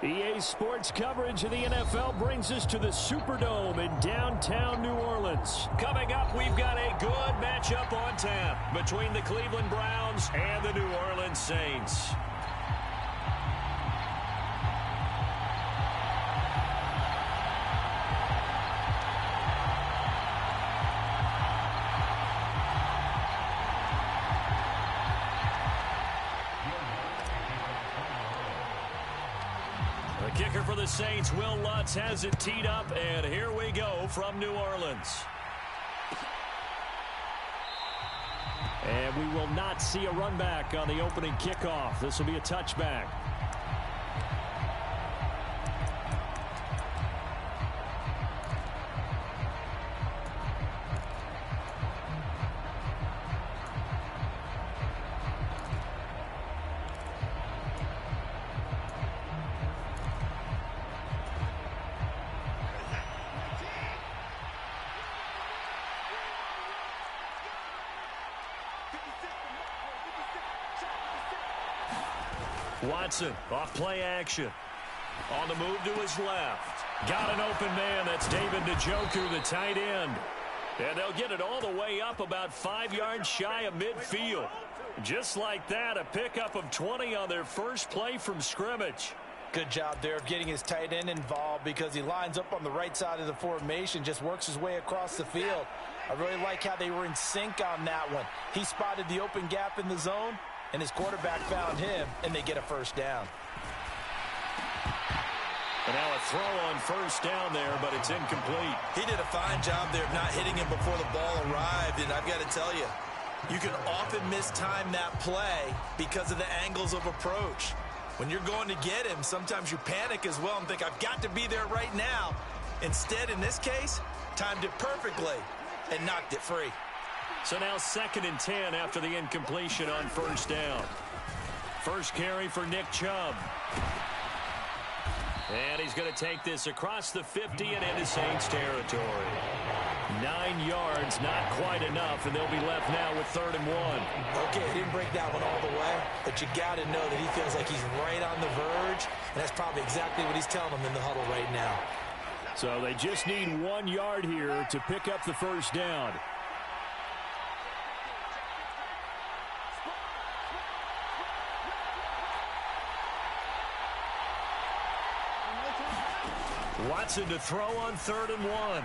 EA Sports coverage of the NFL brings us to the Superdome in downtown New Orleans. Coming up, we've got a good matchup on tap between the Cleveland Browns and the New Orleans Saints. The kicker for the Saints, Will Lutz, has it teed up, and here we go from New Orleans. And we will not see a run back on the opening kickoff. This will be a touchback. Watson, off play action. On the move to his left. Got an open man. That's David Njoku, the tight end. And they'll get it all the way up about 5 yards shy of midfield. Just like that, a pickup of 20 on their first play from scrimmage. Good job there of getting his tight end involved because he lines up on the right side of the formation, just works his way across the field. I really like how they were in sync on that one. He spotted the open gap in the zone, and his quarterback found him, and they get a first down. And now a throw on first down there, but it's incomplete. He did a fine job there of not hitting him before the ball arrived, and I've got to tell you, you can often mistime that play because of the angles of approach. When you're going to get him, sometimes you panic as well and think, I've got to be there right now. Instead, in this case, timed it perfectly and knocked it free. So now 2nd and 10 after the incompletion on first down. First carry for Nick Chubb. And he's going to take this across the 50 and into Saints territory. 9 yards, not quite enough, and they'll be left now with 3rd and 1. Okay, he didn't break that one all the way, but you got to know that he feels like he's right on the verge, and that's probably exactly what he's telling them in the huddle right now. So they just need 1 yard here to pick up the first down. Watson to throw on 3rd and 1.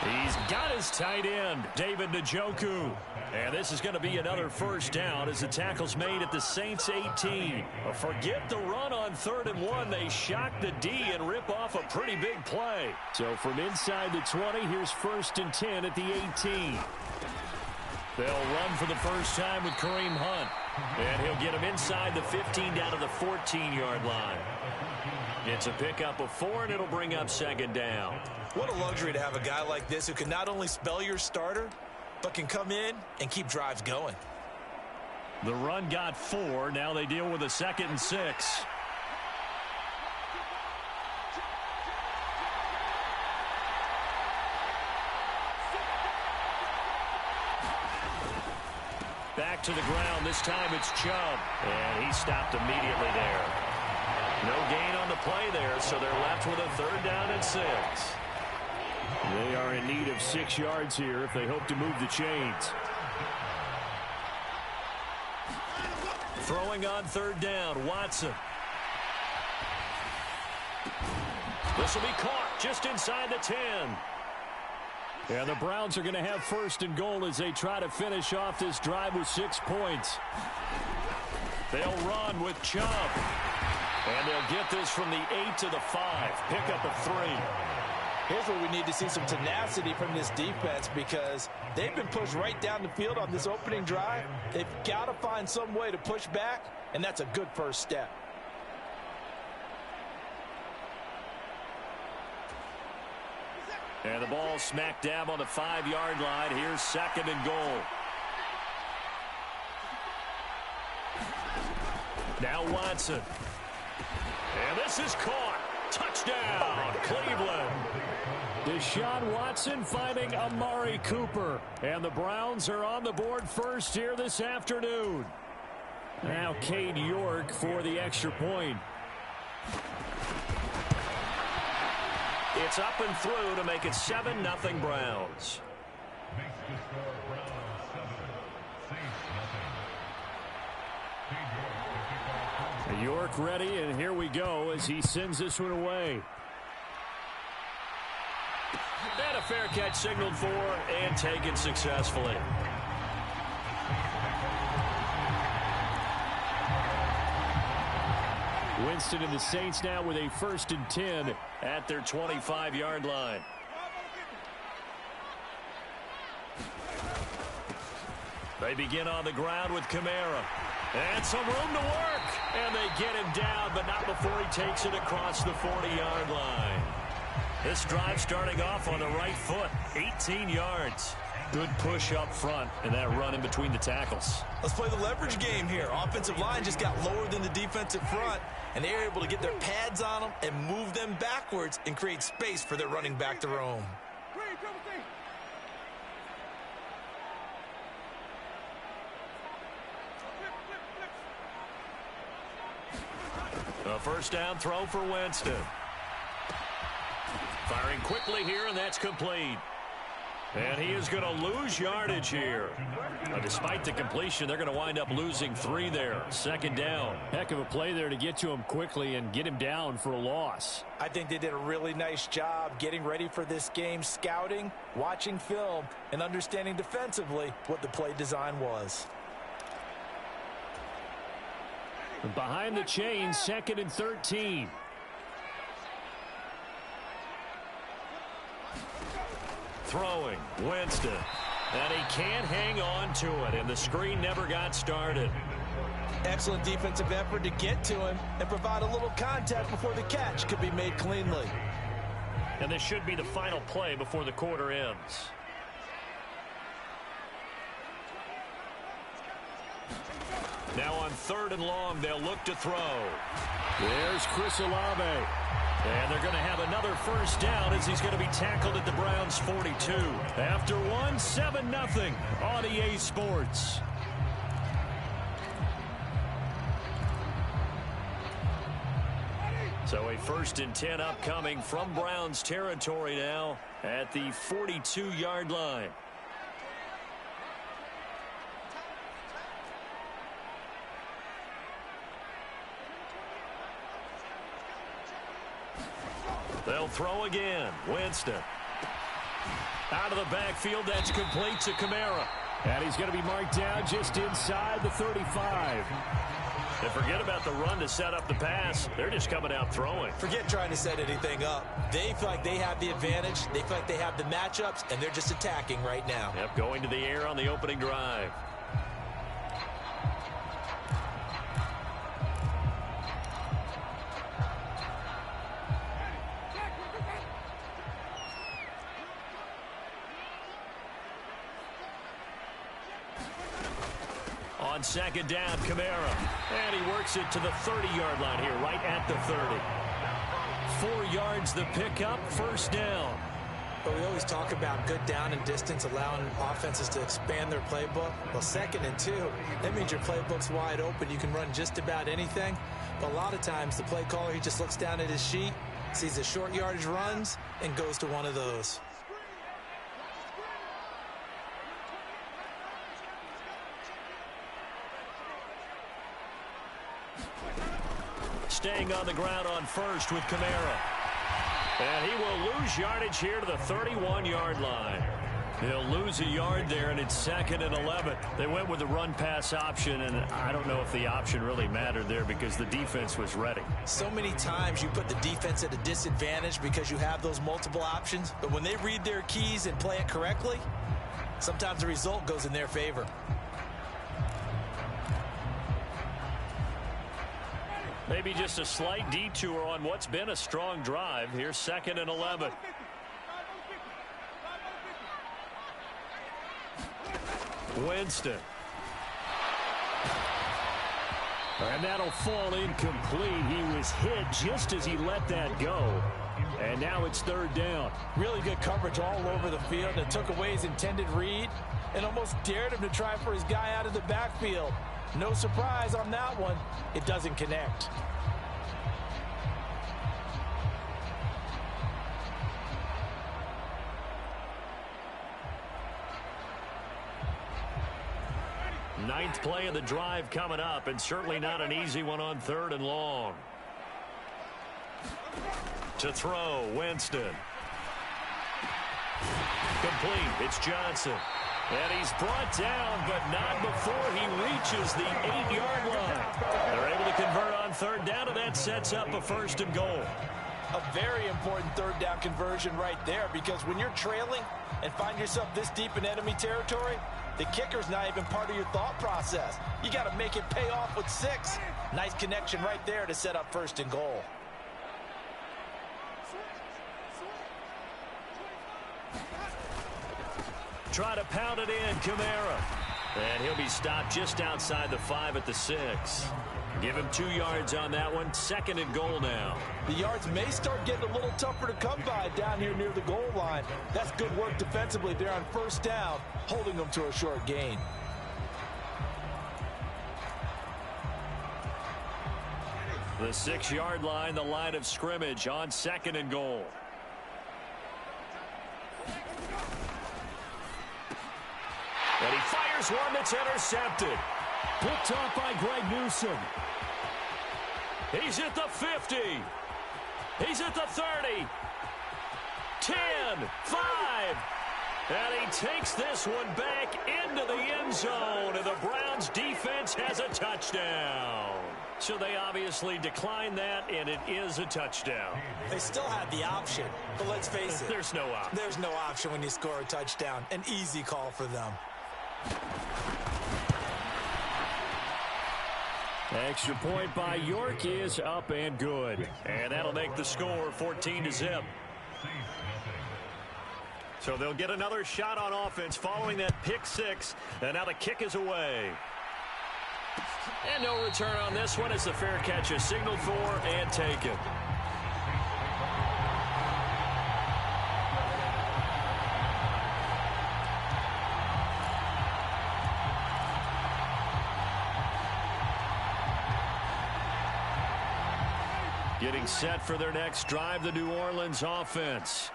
He's got his tight end, David Njoku. And this is going to be another first down as the tackle's made at the Saints 18. Forget the run on 3rd and 1. They shock the D and rip off a pretty big play. So from inside the 20, here's 1st and 10 at the 18. They'll run for the first time with Kareem Hunt. And he'll get him inside the 15 down to the 14-yard line. It's a pickup of 4, and it'll bring up 2nd down. What a luxury to have a guy like this who can not only spell your starter, but can come in and keep drives going. The run got 4. Now they deal with a 2nd and 6. Back to the ground. This time it's Chubb. And he stopped immediately there. No gain on the play there, so they're left with a 3rd down and 6. They are in need of 6 yards here if they hope to move the chains. Throwing on 3rd down, Watson. This will be caught just inside the 10. And the Browns are going to have 1st and goal as they try to finish off this drive with 6 points. They'll run with Chubb. And they'll get this from the 8 to the 5. Pickup of 3. Here's where we need to see some tenacity from this defense because they've been pushed right down the field on this opening drive. They've got to find some way to push back, and that's a good first step. And the ball smack dab on the 5-yard line. Here's 2nd and goal. Now Watson. And this is caught. Touchdown, Cleveland. Deshaun Watson finding Amari Cooper. And the Browns are on the board first here this afternoon. Now Cade York for the extra point. It's up and through to make it 7-0 Browns. York ready, and here we go as he sends this one away. And a fair catch signaled for and taken successfully. Winston and the Saints now with a 1st and 10 at their 25-yard line. They begin on the ground with Kamara. And some room to work. And they get him down, but not before he takes it across the 40-yard line. This drive starting off on the right foot, 18 yards. Good push up front and that run in between the tackles. Let's play the leverage game here. Offensive line just got lower than the defensive front, and they were able to get their pads on them and move them backwards and create space for their running back to roam. A first down throw for Winston. Firing quickly here, and that's complete. And he is going to lose yardage here. Despite the completion, they're going to wind up losing 3 there. 2nd down. Heck of a play there to get to him quickly and get him down for a loss. I think they did a really nice job getting ready for this game, scouting, watching film, and understanding defensively what the play design was. Behind the chains, 2nd and 13. Throwing, Winston. And he can't hang on to it, and the screen never got started. Excellent defensive effort to get to him and provide a little contact before the catch could be made cleanly. And this should be the final play before the quarter ends. Now on 3rd and long, they'll look to throw. There's Chris Olave. And they're going to have another first down as he's going to be tackled at the Browns' 42. After 7-0 on EA Sports. So a 1st and 10 upcoming from Browns territory now at the 42-yard line. They'll throw again. Winston. Out of the backfield, that's complete to Kamara. And he's going to be marked down just inside the 35. And forget about the run to set up the pass. They're just coming out throwing. Forget trying to set anything up. They feel like they have the advantage. They feel like they have the matchups, and they're just attacking right now. Yep, going to the air on the opening drive. On 2nd down, Kamara. And he works it to the 30-yard line here, right at the 30. 4 yards the pickup, 1st down. But we always talk about good down and distance, allowing offenses to expand their playbook. Well, 2nd and 2, that means your playbook's wide open. You can run just about anything. But a lot of times, the play caller, he just looks down at his sheet, sees the short yardage runs, and goes to one of those. Staying on the ground on 1st with Kamara. And he will lose yardage here to the 31-yard line. He'll lose a yard there, and it's 2nd and 11. They went with the run-pass option, and I don't know if the option really mattered there because the defense was ready. So many times you put the defense at a disadvantage because you have those multiple options. But when they read their keys and play it correctly, sometimes the result goes in their favor. Maybe just a slight detour on what's been a strong drive. Here's 2nd and 11. Winston. And that'll fall incomplete. He was hit just as he let that go. And now it's 3rd down. Really good coverage all over the field. It took away his intended read and almost dared him to try for his guy out of the backfield. No surprise on that one. It doesn't connect. Ninth play of the drive coming up, and certainly not an easy one on 3rd and long. To throw, Winston. Complete. It's Johnson. And he's brought down, but not before he reaches the 8-yard line. They're able to convert on 3rd down, and that sets up a 1st and goal. A very important 3rd down conversion right there, because when you're trailing and find yourself this deep in enemy territory, the kicker's not even part of your thought process. You got to make it pay off with 6. Nice connection right there to set up 1st and goal. Try to pound it in, Kamara. And he'll be stopped just outside the 5 at the 6. Give him 2 yards on that one. 2nd and goal now. The yards may start getting a little tougher to come by down here near the goal line. That's good work defensively there on 1st down, holding them to a short gain. The 6-yard line, the line of scrimmage on 2nd and goal. And he fires one that's intercepted. Picked off by Greg Newsome. He's at the 50. He's at the 30. 10, 5. And he takes this one back into the end zone. And the Browns defense has a touchdown. So they obviously declined that, and it is a touchdown. They still had the option, but let's face it. There's no option. There's no option when you score a touchdown. An easy call for them. Extra point by York is up and good. And that'll make the score 14-0. So they'll get another shot on offense following that pick 6. And now the kick is away. And no return on this one as the fair catch is signaled for and taken. Getting set for their next drive, the New Orleans offense.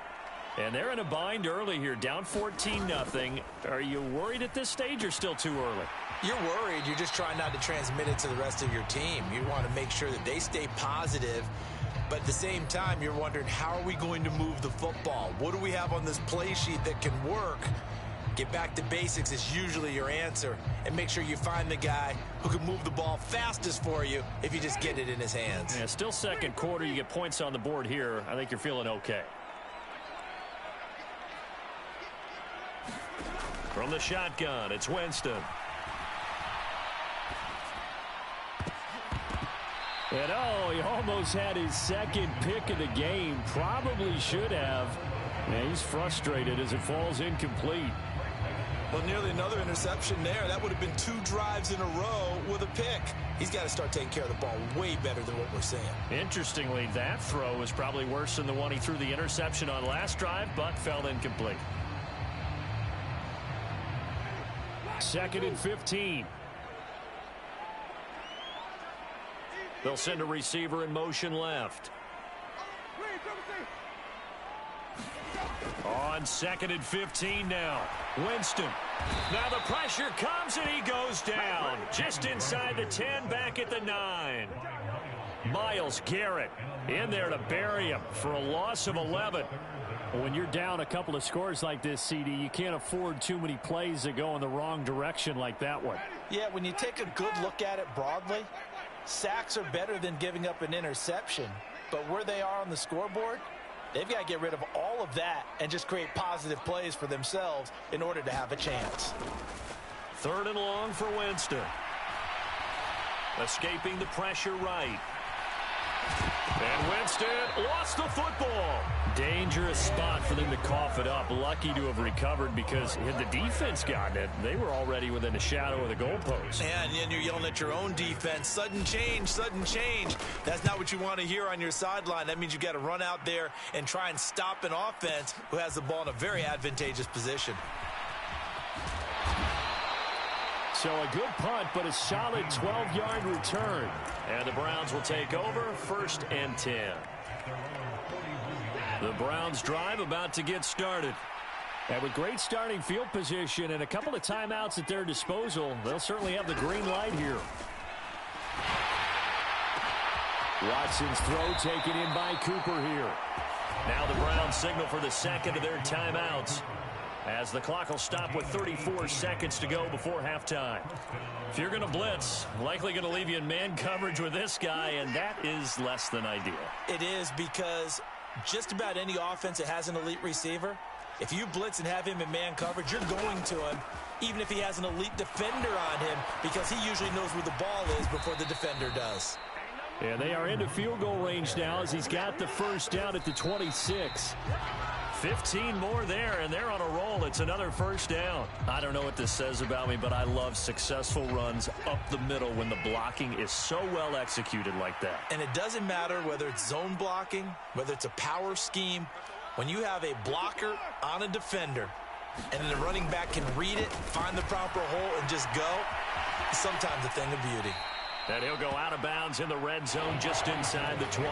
And they're in a bind early here, down 14-0. Are you worried at this stage or still too early? You're worried. You're just trying not to transmit it to the rest of your team. You want to make sure that they stay positive. But at the same time, you're wondering, how are we going to move the football? What do we have on this play sheet that can work? Get back to basics is usually your answer. And make sure you find the guy who can move the ball fastest for you if you just get it in his hands. Yeah, still 2nd quarter. You get points on the board here. I think you're feeling okay. From the shotgun, it's Winston. And he almost had his 2nd pick of the game. Probably should have. And he's frustrated as it falls incomplete. Well, nearly another interception there. That would have been 2 drives in a row with a pick. He's got to start taking care of the ball way better than what we're seeing. Interestingly, that throw was probably worse than the one he threw the interception on last drive, but fell incomplete. 2nd and 15. They'll send a receiver in motion left. On 2nd and 15 now. Winston. Now the pressure comes and he goes down. Just inside the 10, back at the 9. Myles Garrett in there to bury him for a loss of 11. When you're down a couple of scores like this, CD, you can't afford too many plays that go in the wrong direction like that one. Yeah, when you take a good look at it broadly, sacks are better than giving up an interception. But where they are on the scoreboard, they've got to get rid of all of that and just create positive plays for themselves in order to have a chance. 3rd and long for Winston. Escaping the pressure right. And Winston lost the football. Dangerous spot for them to cough it up. Lucky to have recovered because had the defense gotten it, they were already within a shadow of the goalpost. And you're yelling at your own defense. Sudden change, sudden change. That's not what you want to hear on your sideline. That means you got to run out there and try and stop an offense who has the ball in a very advantageous position. So a good punt, but a solid 12-yard return. And the Browns will take over 1st and 10. The Browns drive about to get started. And with great starting field position and a couple of timeouts at their disposal, they'll certainly have the green light here. Watson's throw taken in by Cooper here. Now the Browns signal for the second of their timeouts, as the clock will stop with 34 seconds to go before halftime. If you're going to blitz, likely going to leave you in man coverage with this guy, and that is less than ideal. It is, because just about any offense that has an elite receiver, if you blitz and have him in man coverage, you're going to him, even if he has an elite defender on him, because he usually knows where the ball is before the defender does. And they are into field goal range now as he's got the first down at the 26. 15 more there, and they're on a roll. It's another first down. I don't know what this says about me, but I love successful runs up the middle when the blocking is so well executed like that. And it doesn't matter whether it's zone blocking, whether it's a power scheme. When you have a blocker on a defender and then the running back can read it, find the proper hole, and just go, it's sometimes a thing of beauty. And he'll go out of bounds in the red zone just inside the 20.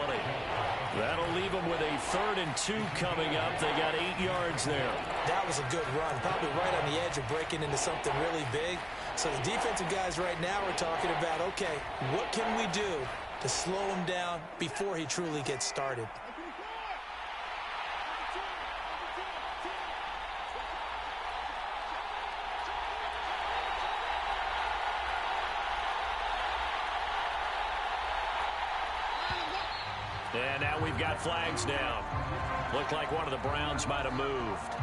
That'll leave them with a 3rd and 2 coming up. They got 8 yards there. That was a good run, probably right on the edge of breaking into something really big. So the defensive guys right now are talking about, okay, what can we do to slow him down before he truly gets started? And now we've got flags down. Looked like one of the Browns might have moved.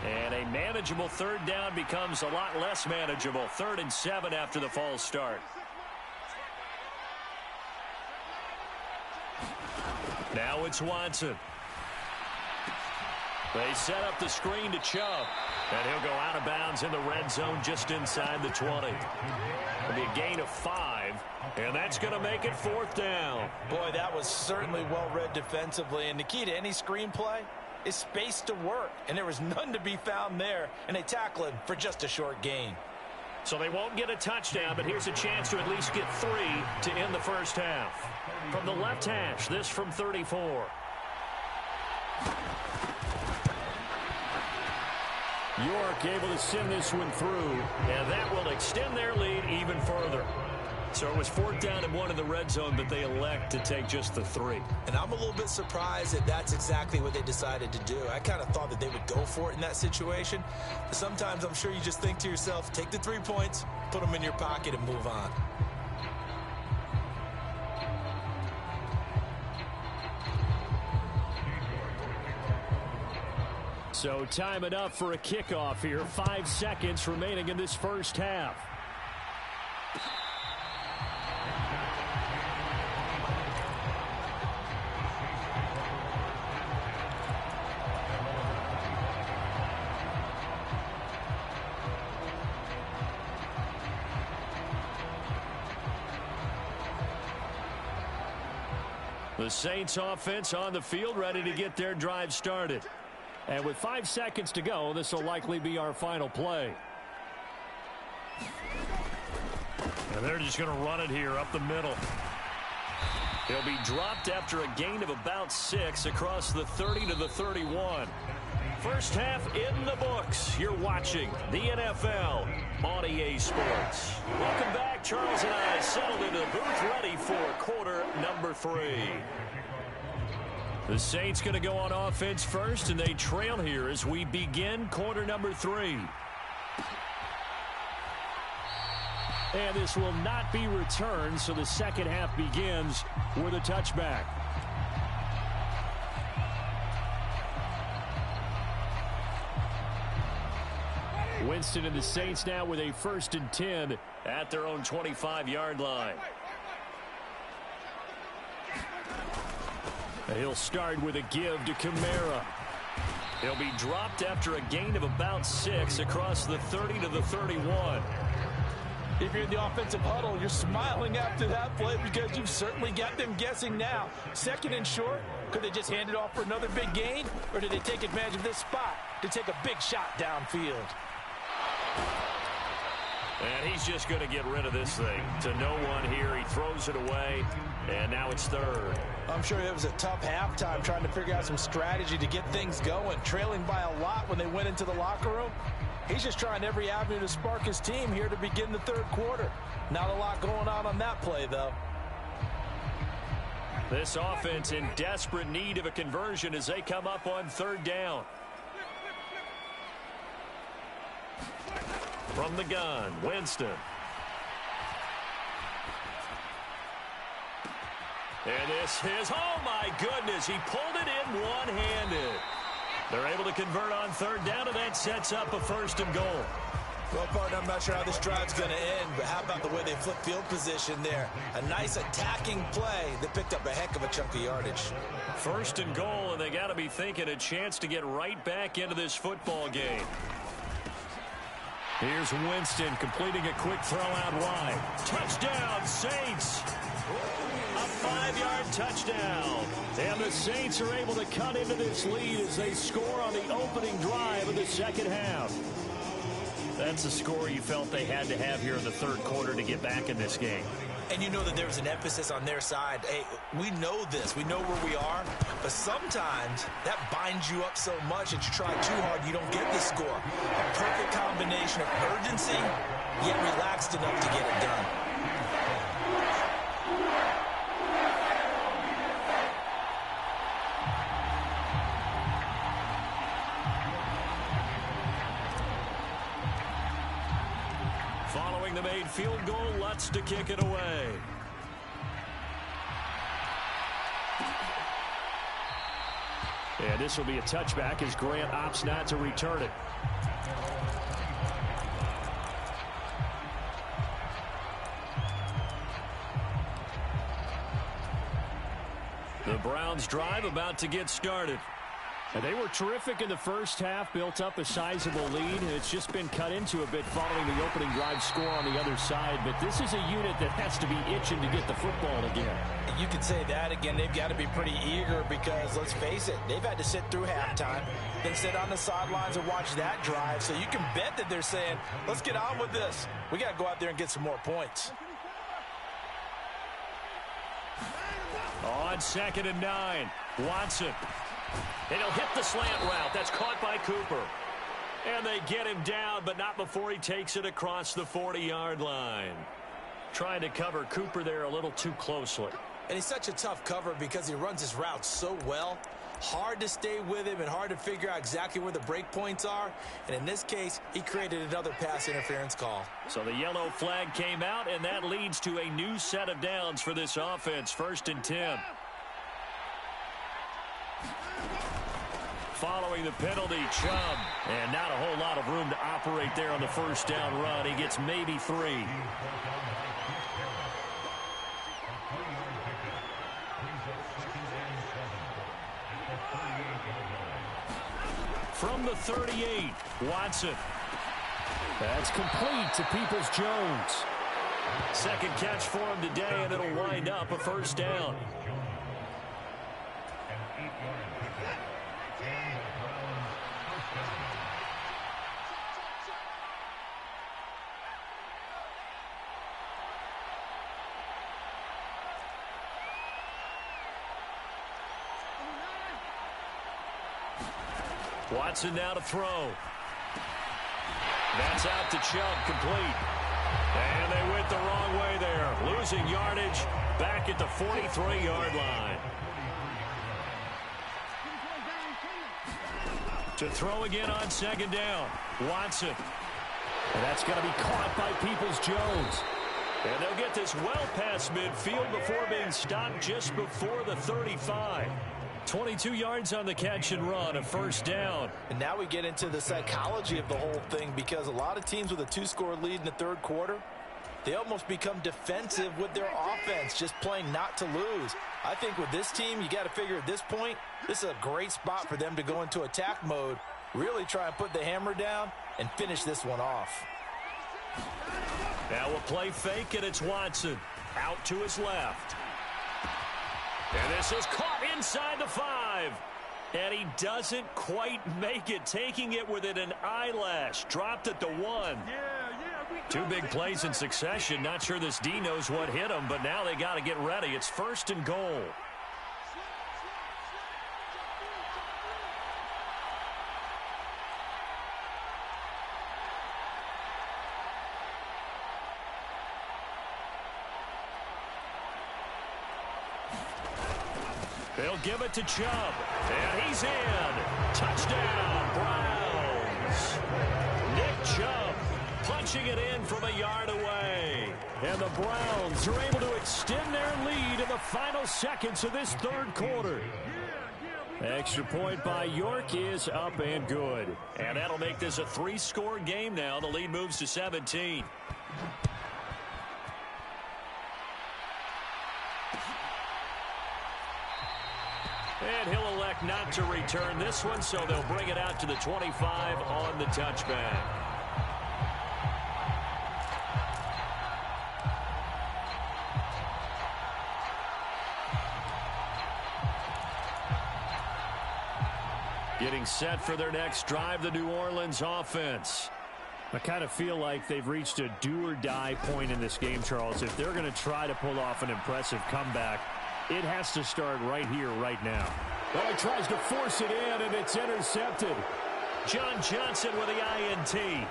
And a manageable 3rd down becomes a lot less manageable. 3rd and 7 after the false start. Now it's Watson. They set up the screen to Chubb. And he'll go out of bounds in the red zone just inside the 20. It'll be a gain of 5, and that's going to make it 4th down. Boy, that was certainly well-read defensively, and the key to any screenplay is space to work, and there was none to be found there, and they tackle him for just a short gain. So they won't get a touchdown, but here's a chance to at least get 3 to end the first half. From the left hash, this from 34. York able to send this one through, and that will extend their lead even further. So it was 4th down and 1 in the red zone, but they elect to take just the 3. And I'm a little bit surprised that that's exactly what they decided to do. I kind of thought that they would go for it in that situation. But sometimes I'm sure you just think to yourself, take the 3 points, put them in your pocket, and move on. So time it up for a kickoff here. 5 seconds remaining in this first half. The Saints offense on the field, ready to get their drive started. And with 5 seconds to go, this will likely be our final play. And they're just going to run it here up the middle. He'll be dropped after a gain of about 6 across the 30 to the 31. First half in the books. You're watching the NFL on EA Sports. Welcome back. Charles and I settled into the booth, ready for quarter number 3. The Saints going to go on offense first, and they trail here as we begin quarter number 3. And this will not be returned, so the second half begins with a touchback. Winston and the Saints now with a 1st and 10 at their own 25-yard line. He'll start with a give to Kamara. He'll be dropped after a gain of about 6 across the 30 to the 31. If you're in the offensive huddle, you're smiling after that play because you've certainly got them guessing now. 2nd and short, could they just hand it off for another big gain, or did they take advantage of this spot to take a big shot downfield? And he's just going to get rid of this thing. To no one here. He throws it away. And now it's third. I'm sure it was a tough halftime trying to figure out some strategy to get things going. Trailing by a lot when they went into the locker room. He's just trying every avenue to spark his team here to begin the third quarter. Not a lot going on that play, though. This offense in desperate need of a conversion as they come up on third down. From the gun, Winston. And this is, oh my goodness, he pulled it in one-handed. They're able to convert on third down, and that sets up a first and goal. Well, partner, I'm not sure how this drive's going to end, but how about the way they flip field position there? A nice attacking play that picked up a heck of a chunk of yardage. First and goal, and they got to be thinking a chance to get right back into this football game. Here's Winston completing a quick throw out wide. Touchdown, Saints! A 5-yard touchdown. And the Saints are able to cut into this lead as they score on the opening drive of the second half. That's a score you felt they had to have here in the third quarter to get back in this game. And you know that there was an emphasis on their side. Hey, we know this. We know where we are. But sometimes that binds you up so much that you try too hard, you don't get the score. A perfect combination of urgency, yet relaxed enough to get it done. Following the made field goal, Lutz to kick it away. And this will be a touchback as Grant opts not to return it. The Browns drive about to get started. And they were terrific in the first half, built up a sizable lead, and it's just been cut into a bit following the opening drive score on the other side. But this is a unit that has to be itching to get the football again. You could say that again. They've got to be pretty eager because, let's face it, they've had to sit through halftime, then sit on the sidelines and watch that drive. So you can bet that they're saying, let's get on with this. We got to go out there and get some more points. On 2nd and 9, Watson. And he'll hit the slant route. That's caught by Cooper. And they get him down, but not before he takes it across the 40-yard line. Trying to cover Cooper there a little too closely. And he's such a tough cover because he runs his route so well. Hard to stay with him and hard to figure out exactly where the break points are. And in this case, he created another pass interference call. So the yellow flag came out, and that leads to a new set of downs for this offense. 1st and 10. Following the penalty, Chubb. And not a whole lot of room to operate there on the first down run. He gets maybe 3. From the 38, Watson. That's complete to Peoples-Jones. Second catch for him today, and it'll wind up a first down. Watson now to throw. That's out to Chubb, complete. And they went the wrong way there. Losing yardage back at the 43-yard line. To throw again on 2nd down. Watson. And that's going to be caught by Peoples-Jones. And they'll get this well past midfield before being stopped just before the 35. 22 yards on the catch and run, a first down. And now we get into the psychology of the whole thing because a lot of teams with a 2-score lead in the third quarter, they almost become defensive with their offense, just playing not to lose. I think with this team, you got to figure at this point, this is a great spot for them to go into attack mode, really try and put the hammer down and finish this one off. Now we'll play fake, and it's Watson out to his left. And this is caught inside the 5. And he doesn't quite make it, taking it within an eyelash. Dropped at the 1. Two big plays in succession. Not sure this D knows what hit him, but now they got to get ready. It's 1st and goal. They'll give it to Chubb. And he's in. Touchdown, Browns. Nick Chubb punching it in from a yard away. And the Browns are able to extend their lead in the final seconds of this 3rd quarter. Extra point by York is up and good. And that'll make this a 3-score game now. The lead moves to 17. And he'll elect not to return this one, so they'll bring it out to the 25 on the touchback. Getting set for their next drive, the New Orleans offense. I kind of feel like they've reached a do-or-die point in this game, Charles. If they're going to try to pull off an impressive comeback, it has to start right here, right now. Well, he tries to force it in, and it's intercepted. John Johnson with the INT.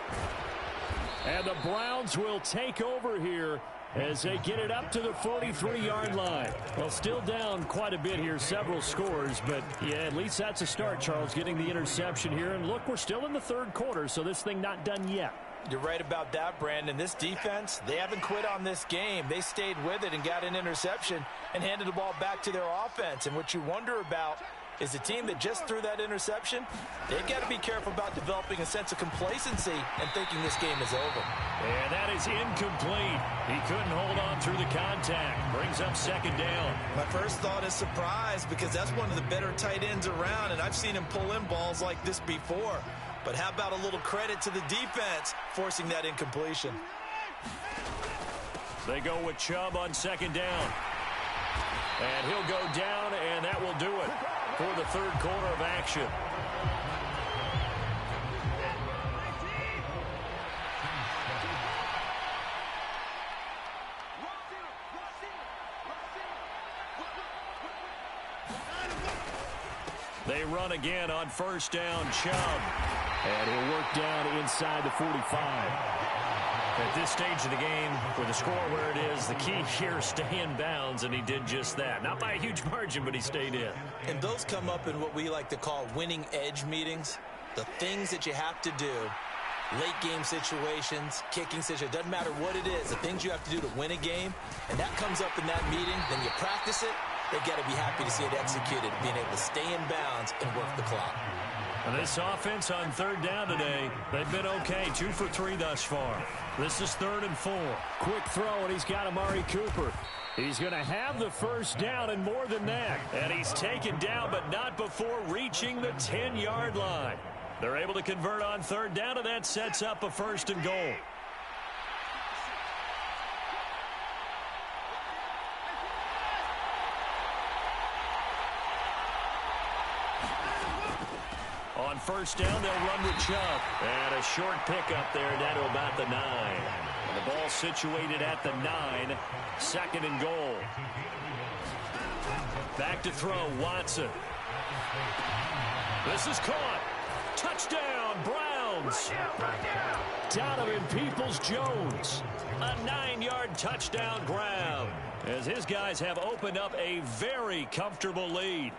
And the Browns will take over here as they get it up to the 43-yard line. Well, still down quite a bit here, several scores, but yeah, at least that's a start, Charles, getting the interception here. And look, we're still in the 3rd quarter, so this thing not done yet. You're right about that, Brandon. This defense, they haven't quit on this game. They stayed with it and got an interception and handed the ball back to their offense. And what you wonder about is the team that just threw that interception, they've got to be careful about developing a sense of complacency and thinking this game is over. And that is incomplete. He couldn't hold on through the contact. Brings up 2nd down. My first thought is surprise, because that's one of the better tight ends around, and I've seen him pull in balls like this before. But how about a little credit to the defense forcing that incompletion? They go with Chubb on 2nd down. And he'll go down, and that will do it for the 3rd quarter of action. They run again on 1st down, Chubb. And he'll work down inside the 45. At this stage of the game, with the score where it is, the key here is stay in bounds, and he did just that. Not by a huge margin, but he stayed in. And those come up in what we like to call winning edge meetings. The things that you have to do, late game situations, kicking situations, doesn't matter what it is, the things you have to do to win a game, and that comes up in that meeting, then you practice it, they've got to be happy to see it executed, being able to stay in bounds and work the clock. And this offense on 3rd down today, they've been okay, 2 for 3 thus far. This is 3rd and 4. Quick throw, and he's got Amari Cooper. He's going to have the 1st down and more than that. And he's taken down, but not before reaching the 10-yard line. They're able to convert on 3rd down, and that sets up a 1st and goal. On 1st down, they'll run with Chubb. And a short pickup there down to about the 9. And the ball situated at the 9. 2nd and goal. Back to throw, Watson. This is caught. Touchdown, Browns. Donovan Peoples-Jones. A 9-yard touchdown grab, as his guys have opened up a very comfortable lead.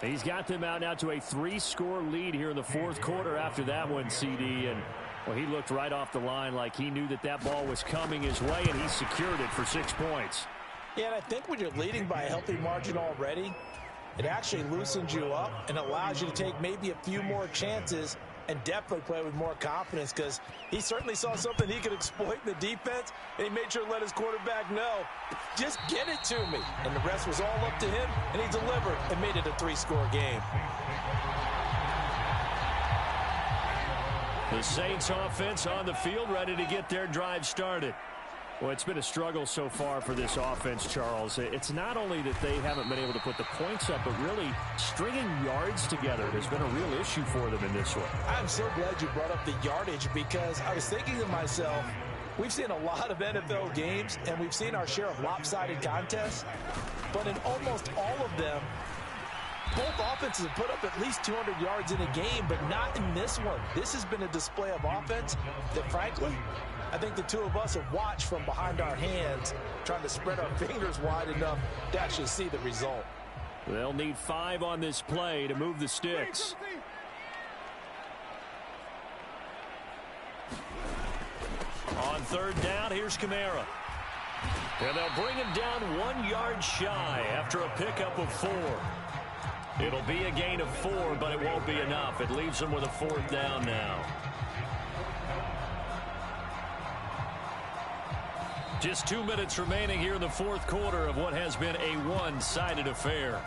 He's got them out now to a 3-score lead here in the 4th quarter after that one, CD. And, well, he looked right off the line like he knew that that ball was coming his way, and he secured it for 6 points. Yeah, and I think when you're leading by a healthy margin already, it actually loosens you up and allows you to take maybe a few more chances and definitely play with more confidence, because he certainly saw something he could exploit in the defense, and he made sure to let his quarterback know, just get it to me. And the rest was all up to him, and he delivered and made it a 3-score game. The Saints offense on the field, ready to get their drive started. Well, it's been a struggle so far for this offense, Charles. It's not only that they haven't been able to put the points up, but really stringing yards together has been a real issue for them in this one. I'm so glad you brought up the yardage, because I was thinking to myself, We've seen a lot of NFL games, and we've seen our share of lopsided contests, but in almost all of them, both offenses have put up at least 200 yards in a game, but not in this one. This has been a display of offense that, frankly, I think the two of us have watched from behind our hands, trying to spread our fingers wide enough to actually see the result. They'll need 5 on this play to move the sticks. On third down, here's Kamara. And they'll bring him down 1 yard shy after a pickup of 4. It'll be a gain of 4, but it won't be enough. It leaves them with a 4th down now. Just 2 minutes remaining here in the 4th quarter of what has been a one-sided affair.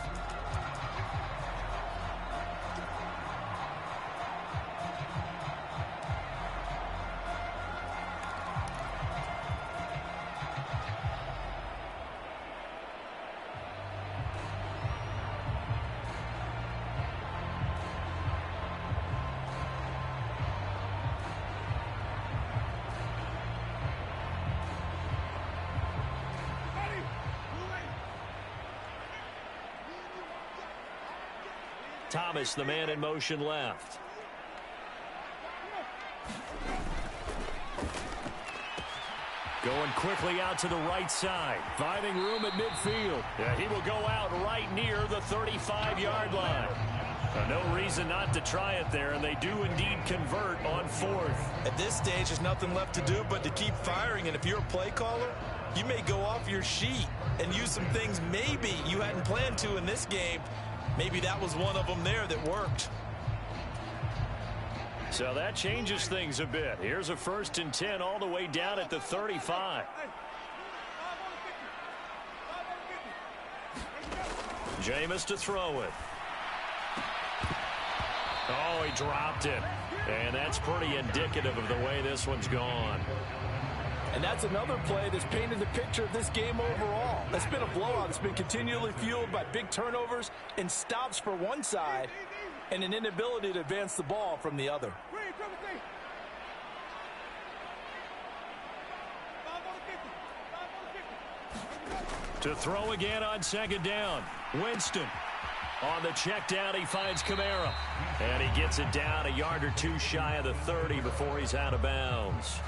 Thomas, the man in motion left. Going quickly out to the right side. Finding room at midfield. Yeah, he will go out right near the 35-yard line. No reason not to try it there, and they do indeed convert on 4th. At this stage, there's nothing left to do but to keep firing, and if you're a play caller, you may go off your sheet and use some things maybe you hadn't planned to in this game. Maybe that was one of them there that worked. So that changes things a bit. Here's a 1st and 10 all the way down at the 35. Jameis to throw it. Oh, he dropped it. And that's pretty indicative of the way this one's gone. And that's another play that's painted the picture of this game overall. It's been a blowout. It's been continually fueled by big turnovers and stops for one side and an inability to advance the ball from the other. To throw again on 2nd down. Winston. On the check down, he finds Kamara. And he gets it down a yard or 2 shy of the 30 before he's out of bounds.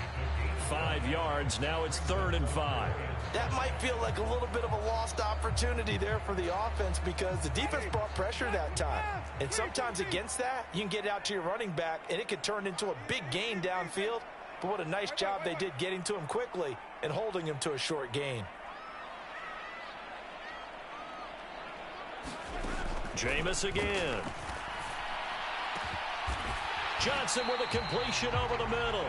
5 yards. Now it's 3rd and 5. That might feel like a little bit of a lost opportunity there for the offense because the defense brought pressure that time. And sometimes against that, you can get out to your running back, and it could turn into a big gain downfield. But what a nice job they did getting to him quickly and holding him to a short gain. Jameis again. Johnson with a completion over the middle.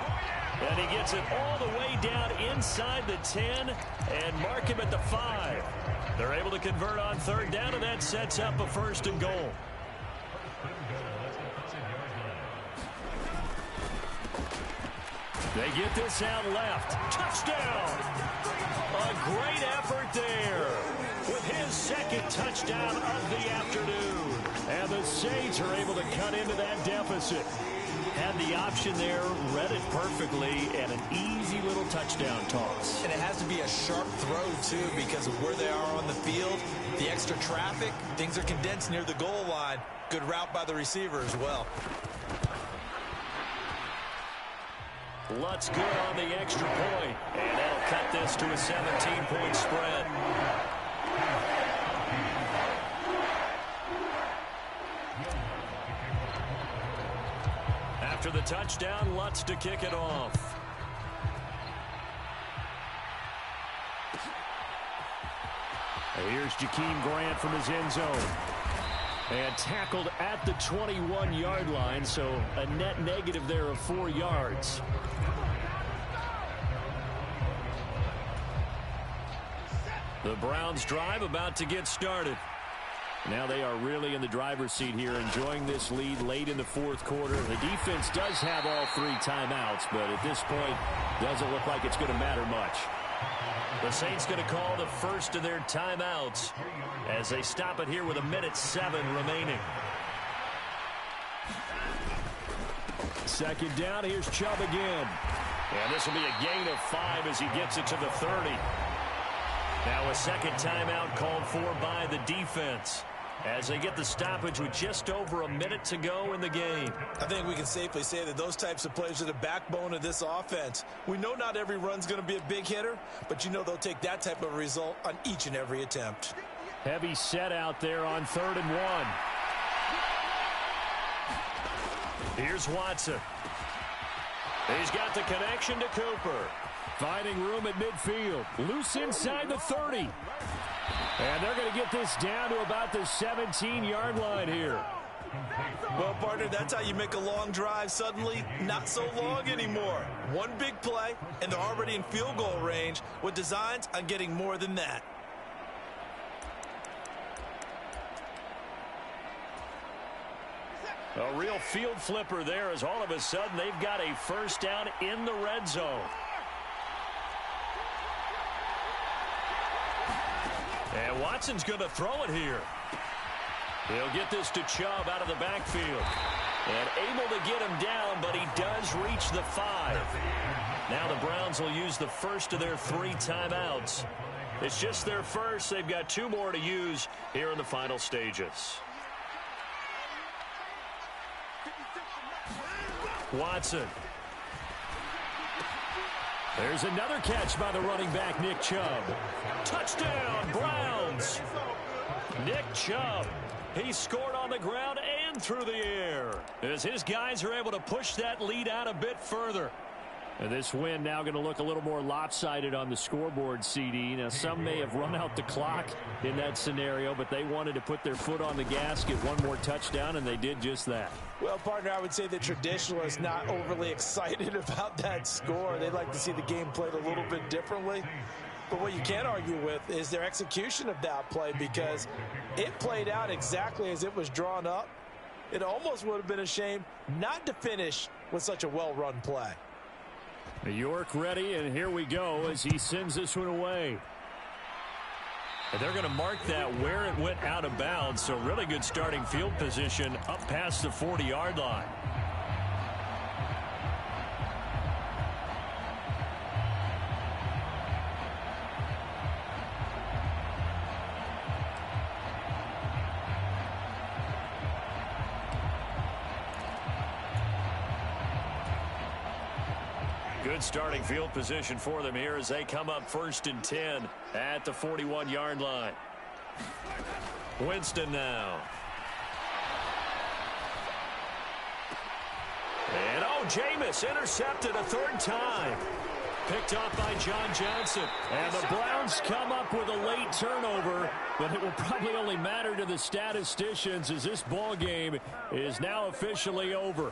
And he gets it all the way down inside the 10 and mark him at the 5. They're able to convert on 3rd down, and that sets up a 1st and goal. They get this out left. Touchdown! A great effort there with his 2nd touchdown of the afternoon. And the Saints are able to cut into that deficit. Had the option there, read it perfectly, and an easy little touchdown toss. And it has to be a sharp throw, too, because of where they are on the field, the extra traffic, things are condensed near the goal line. Good route by the receiver as well. Lutz good on the extra point, and that'll cut this to a 17-point spread. After the touchdown, Lutz to kick it off. Here's Jakeem Grant from his end zone. And tackled at the 21-yard line, so a net negative there of 4 yards. The Browns drive about to get started. Now they are really in the driver's seat here, enjoying this lead late in the 4th quarter. The defense does have all 3 timeouts, but at this point, doesn't look like it's going to matter much. The Saints going to call the first of their timeouts as they stop it here with 1:07 remaining. 2nd down, here's Chubb again. And this will be a gain of 5 as he gets it to the 30. Now a second timeout called for by the defense as they get the stoppage with just over a minute to go in the game. I think we can safely say that those types of plays are the backbone of this offense. We know not every run's going to be a big hitter, but you know they'll take that type of result on each and every attempt. Heavy set out there on 3rd and 1. Here's Watson. He's got the connection to Cooper. Finding room at midfield. Loose inside the 30. And they're going to get this down to about the 17-yard line here. Well, partner, that's how you make a long drive suddenly not so long anymore. One big play, and they're already in field goal range with designs on getting more than that. A real field flipper there as all of a sudden they've got a first down in the red zone. And Watson's going to throw it here. He'll get this to Chubb out of the backfield. And able to get him down, but he does reach the 5. Now the Browns will use the first of their 3 timeouts. It's just their first. They've got 2 more to use here in the final stages. Watson. There's another catch by the running back, Nick Chubb. Touchdown, Browns. Nick Chubb. He scored on the ground and through the air as his guys are able to push that lead out a bit further. And this win now going to look a little more lopsided on the scoreboard, CD. Now, some may have run out the clock in that scenario, but they wanted to put their foot on the gas, get one more touchdown, and they did just that. Well, partner, I would say the traditionalists not overly excited about that score. They'd like to see the game played a little bit differently. But what you can't argue with is their execution of that play, because it played out exactly as it was drawn up. It almost would have been a shame not to finish with such a well-run play. York ready, and here we go as he sends this one away. And they're going to mark that where it went out of bounds, so really good starting field position up past the 40-yard line. Good starting field position for them here as they come up 1st and 10 at the 41-yard line. Winston now. And Jameis intercepted a 3rd time. Picked up by John Johnson. And the Browns come up with a late turnover, but it will probably only matter to the statisticians as this ball game is now officially over.